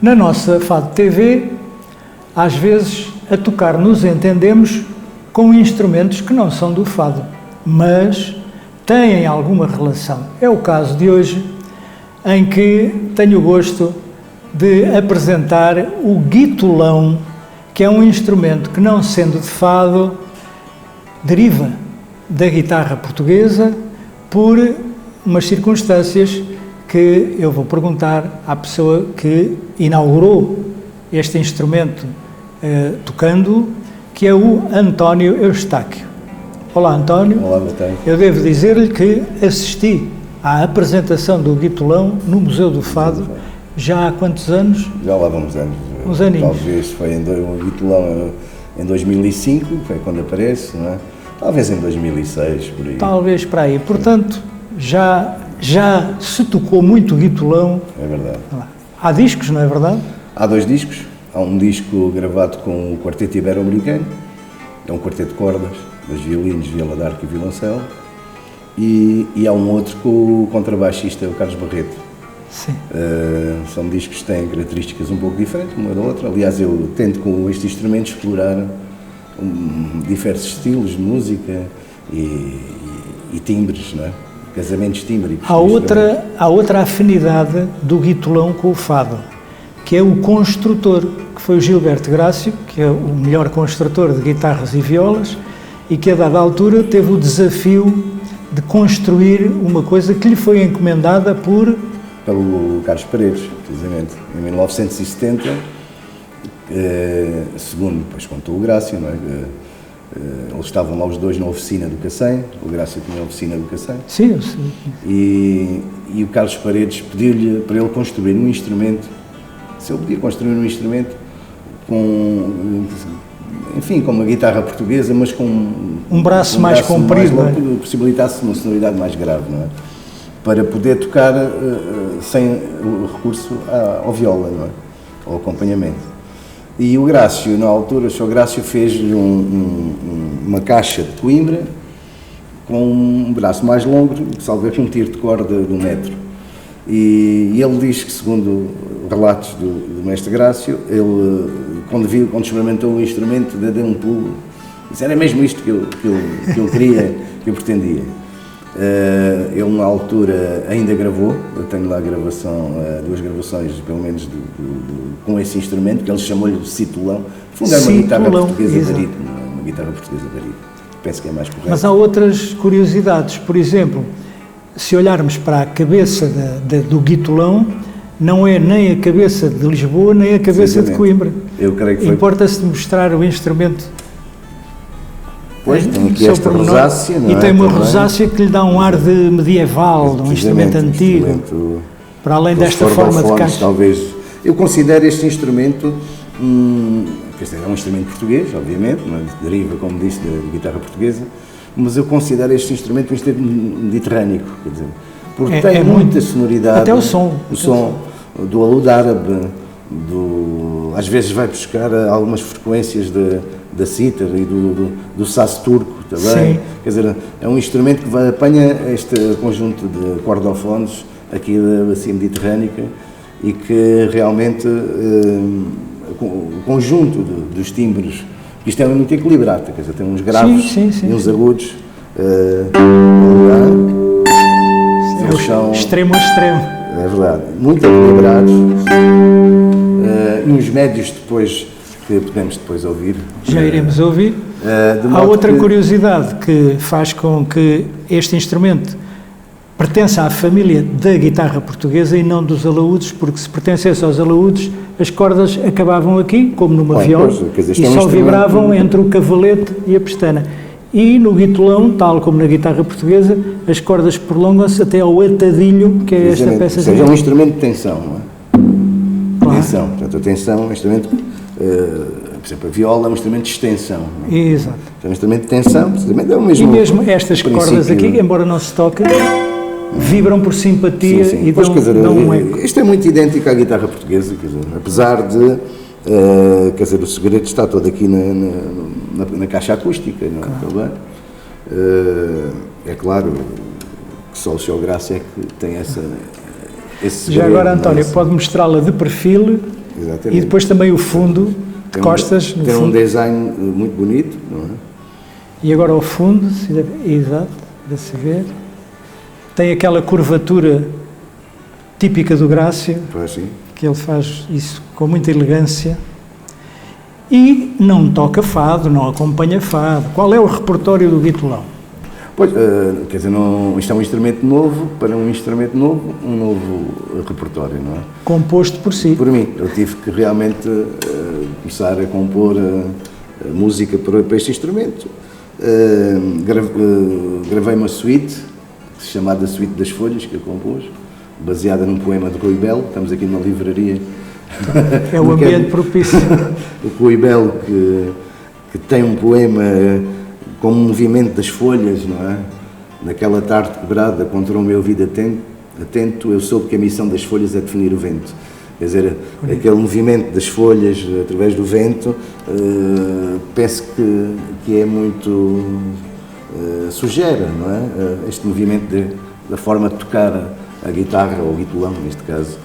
na nossa Fado TV, às vezes a tocar nos entendemos com instrumentos que não são do fado, mas têm alguma relação. É o caso de hoje, em que tenho o gosto de apresentar o guitolão, que é um instrumento que, não sendo de fado, deriva da guitarra portuguesa por umas circunstâncias que eu vou perguntar à pessoa que inaugurou este instrumento tocando, que é o António Eustáquio. Olá, António. Olá, António. Eu devo dizer-lhe que assisti à apresentação do guitolão no Museu do Fado já há quantos anos? Já lá vamos anos. Uns aninhos. Talvez foi o guitolão em 2005, foi quando aparece, não é? Talvez em 2006, por aí. Talvez para aí. Portanto, já se tocou muito guitolão. É verdade. Há discos, não é verdade? Há 2 discos. Há um disco gravado com o Quarteto Ibero-Americano, é um quarteto de cordas, 2 violinos, viola d'arco e violoncelo, e há um outro com o contrabaixista, o Carlos Barreto. Sim. São discos que têm características um pouco diferentes, uma da outra. Aliás, eu tento com este instrumento explorar diversos estilos de música e timbres, não é? Casamentos tímbricos. Há outra afinidade do guitolão com o fado, que é o construtor, que foi o Gilberto Grácio, que é o melhor construtor de guitarras e violas, e que a dada altura teve o desafio de construir uma coisa que lhe foi encomendada pelo Carlos Paredes, precisamente, em 1970, segundo depois contou o Grácio, não é? Eles estavam lá os dois na oficina do Cacém, o Grácio tinha a oficina do Cacém. Sim, eu sei. E o Carlos Paredes pediu-lhe para ele construir um instrumento, se ele podia construir um instrumento com uma guitarra portuguesa, mas com um braço mais comprido, que possibilitasse uma sonoridade mais grave, não é? Para poder tocar sem o recurso ao viola, não é? Ao acompanhamento. E o Grácio, na altura, o Sr. Grácio fez-lhe uma caixa de Coimbra com um braço mais longo, salvo com um tiro de corda de 1 metro. E ele diz que, segundo relatos do mestre Grácio, ele, quando experimentou o instrumento, deu um pulo, disse, era mesmo isto que eu queria, que eu pretendia. Ele, na altura, ainda gravou, eu tenho lá a gravação, 2 gravações, pelo menos, com esse instrumento, que ele chamou-lhe de citolão. No fundo, é uma guitarra portuguesa barítono, uma guitarra portuguesa barítono. Penso que é mais correto. Mas há outras curiosidades. Por exemplo, se olharmos para a cabeça do guitolão, não é nem a cabeça de Lisboa, nem a cabeça de Coimbra. Eu creio que foi. Importa-se de mostrar o instrumento. Pois, tem aqui esta rosácea, não é? E tem uma rosácea que lhe dá um ar de medieval, de um instrumento antigo, para além desta forma de caixa. Talvez. Eu considero este instrumento, é um instrumento português, obviamente, mas deriva, como disse, da guitarra portuguesa, mas eu considero este instrumento um instrumento mediterrâneo, quer dizer, porque tem muita sonoridade. Até o som. O som do aludo árabe, às vezes vai buscar algumas frequências da cítara e do saço turco também. Sim. Quer dizer, é um instrumento que apanha este conjunto de cordofones aqui da bacia mediterrânica e que realmente o conjunto dos timbres, isto é muito equilibrado, quer dizer, tem uns graves e uns agudos. Extremo a extremo. É verdade, muito equilibrados. E uns médios depois, que podemos depois ouvir. Já iremos ouvir. Há outra curiosidade que faz com que este instrumento pertença à família da guitarra portuguesa e não dos alaúdes, porque se pertencesse aos alaúdes, as cordas acabavam aqui, como numa viola, e só vibravam entre o cavalete e a pestana. E no guitolão, tal como na guitarra portuguesa, as cordas prolongam-se até ao atadilho, que é esta peça. Ou seja, é um instrumento de tensão, não é? Claro. Tensão, portanto, a tensão é um instrumento, por exemplo, a viola é um instrumento de extensão. Não é? Exato. É um instrumento de tensão, precisamente é o mesmo. E mesmo estas cordas aqui, embora não se toquem, vibram por simpatia e dão um eco. Isto é muito idêntico à guitarra portuguesa, quer dizer, apesar de, quer dizer, o segredo está todo aqui na caixa acústica, não é? Claro. É claro que só o Sr. Grácio é que tem esse segredo. Já agora, António, pode mostrá-la de perfil Exatamente. E depois também o fundo de costas. Tem um design muito bonito, não é? E agora ao fundo, exato, deve-se ver, tem aquela curvatura típica do Grácio, que ele faz isso com muita elegância. E não toca fado, não acompanha fado. Qual é o repertório do guitolão? Pois, quer dizer, isto é um instrumento novo, para um instrumento novo, um novo repertório, não é? Composto por si. Por mim, eu tive que realmente começar a compor música para este instrumento. Gravei uma suite, chamada Suite das Folhas, que eu compus, baseada num poema de Rui Belo. Estamos aqui numa livraria. É o ambiente propício. O Rui Belo, que tem um poema com um movimento das folhas, não é? Naquela tarde quebrada, contra o meu ouvido atento, eu soube que a missão das folhas é definir o vento. Quer dizer, aquele movimento das folhas através do vento, penso que é muito sugere, não é? Este movimento da forma de tocar a guitarra, ou o guitolão, neste caso.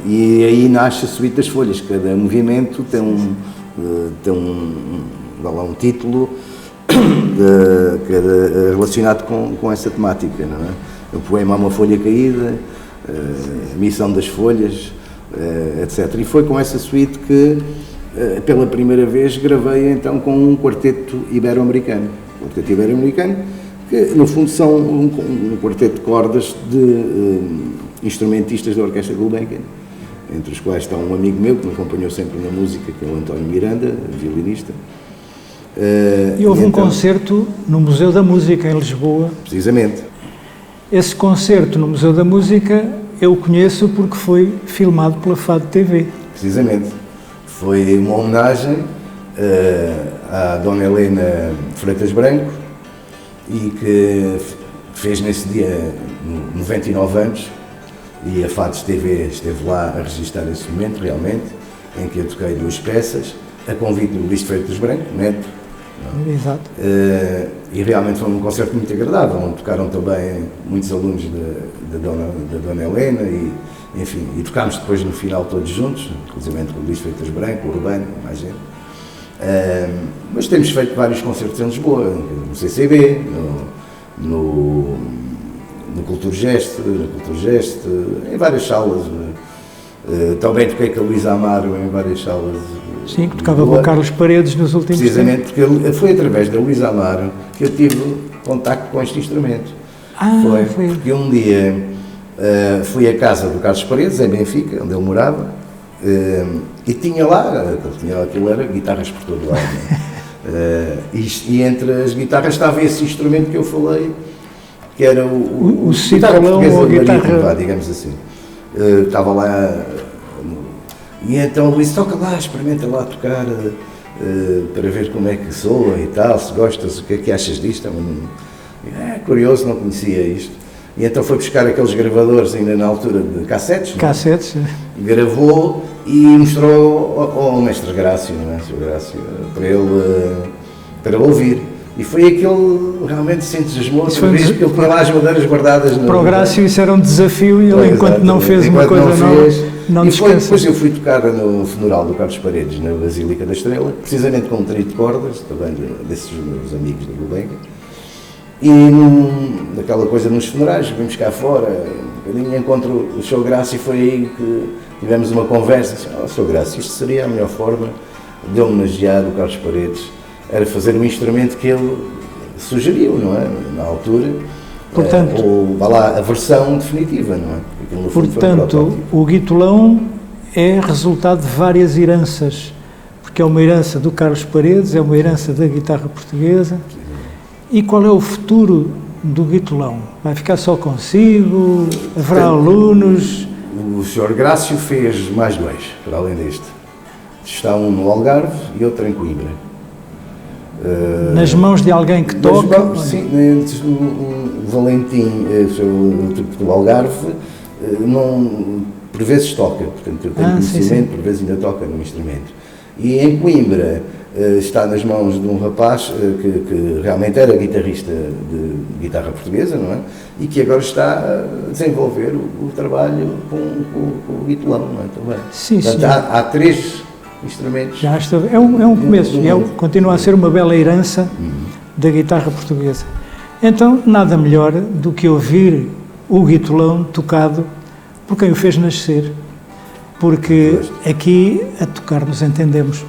E aí nasce a Suite das Folhas. Cada movimento tem um título relacionado com essa temática, não é? O poema Uma Folha Caída, a Missão das Folhas, etc. E foi com essa suite que, pela primeira vez, gravei então com um quarteto ibero-americano. Um quarteto ibero-americano, que no fundo são um quarteto de cordas de instrumentistas da Orquestra Gulbenkian, entre os quais está um amigo meu que me acompanhou sempre na música, que é o António Miranda, violinista. E houve um concerto no Museu da Música, em Lisboa. Precisamente. Esse concerto no Museu da Música eu conheço porque foi filmado pela Fado TV. Precisamente. Foi uma homenagem à Dona Helena Freitas Branco, e que fez nesse dia 99 anos, e a Fados TV esteve lá a registrar esse momento, realmente, em que eu toquei 2 peças, a convite do Luís Freitas Branco, neto. Exato. E realmente foi um concerto muito agradável, onde tocaram também muitos alunos da Dona Helena, e tocámos depois no final todos juntos, inclusive com o Luís Freitas Branco, o Urbano, mais gente. Mas temos feito vários concertos em Lisboa, no CCB, no Culturgest, em várias salas. Também toquei com a Luísa Amaro em várias salas. Sim, tocava com o Carlos Paredes nos últimos tempos. Precisamente, porque foi através da Luísa Amaro que eu tive contacto com este instrumento. Foi porque um dia fui à casa do Carlos Paredes, em Benfica, onde ele morava, e tinha lá, aquilo era guitarras por todo lado. E entre as guitarras estava esse instrumento que eu falei, que era o citalão, ou a guitarra, digamos assim. Estava lá, e então ele disse: toca lá, experimenta lá tocar, para ver como é que soa e tal, se gostas, o que é que achas disto? Curioso, não conhecia isto. E então foi buscar aqueles gravadores, ainda na altura de cassetes. Cassetes. Gravou e mostrou ao mestre Grácio, não é? Sr. Grácio, para ele ouvir. E foi aquele realmente se entusiasmou, porque ele tinha lá as madeiras guardadas. Para o Grácio isso era um desafio, e ele, enquanto não fez uma coisa nova, não descansa. Depois eu fui tocar no funeral do Carlos Paredes, na Basílica da Estrela, precisamente com um trio de cordas, também desses meus amigos da Gulbenkian. E daquela coisa nos funerais, vimos cá fora, um bocadinho, encontro o Sr. Grácio, e foi aí que tivemos uma conversa. Sr. Grácio, isto seria a melhor forma de homenagear o Carlos Paredes, era fazer um instrumento que ele sugeriu, não é? Na altura, portanto, a versão definitiva, não é? Portanto, o guitolão é resultado de várias heranças, porque é uma herança do Carlos Paredes, é uma herança da guitarra portuguesa. E qual é o futuro do guitolão? Vai ficar só consigo? Haverá alunos? O Sr. Grácio fez mais 2, para além deste. Está um no Algarve e outro em Coimbra. Nas mãos de alguém que toca? Sim, o Valentim, do Algarve, por vezes toca, portanto eu tenho conhecimento, por vezes ainda toca no instrumento. E em Coimbra está nas mãos de um rapaz que realmente era guitarrista de guitarra portuguesa, não é? E que agora está a desenvolver o trabalho com o guitolão, não é? Também. Sim, portanto, sim. há 3 instrumentos. Já está, é um começo, continua a ser uma bela herança da guitarra portuguesa. Então, nada melhor do que ouvir o guitolão tocado por quem o fez nascer, porque aqui a tocar nos entendemos.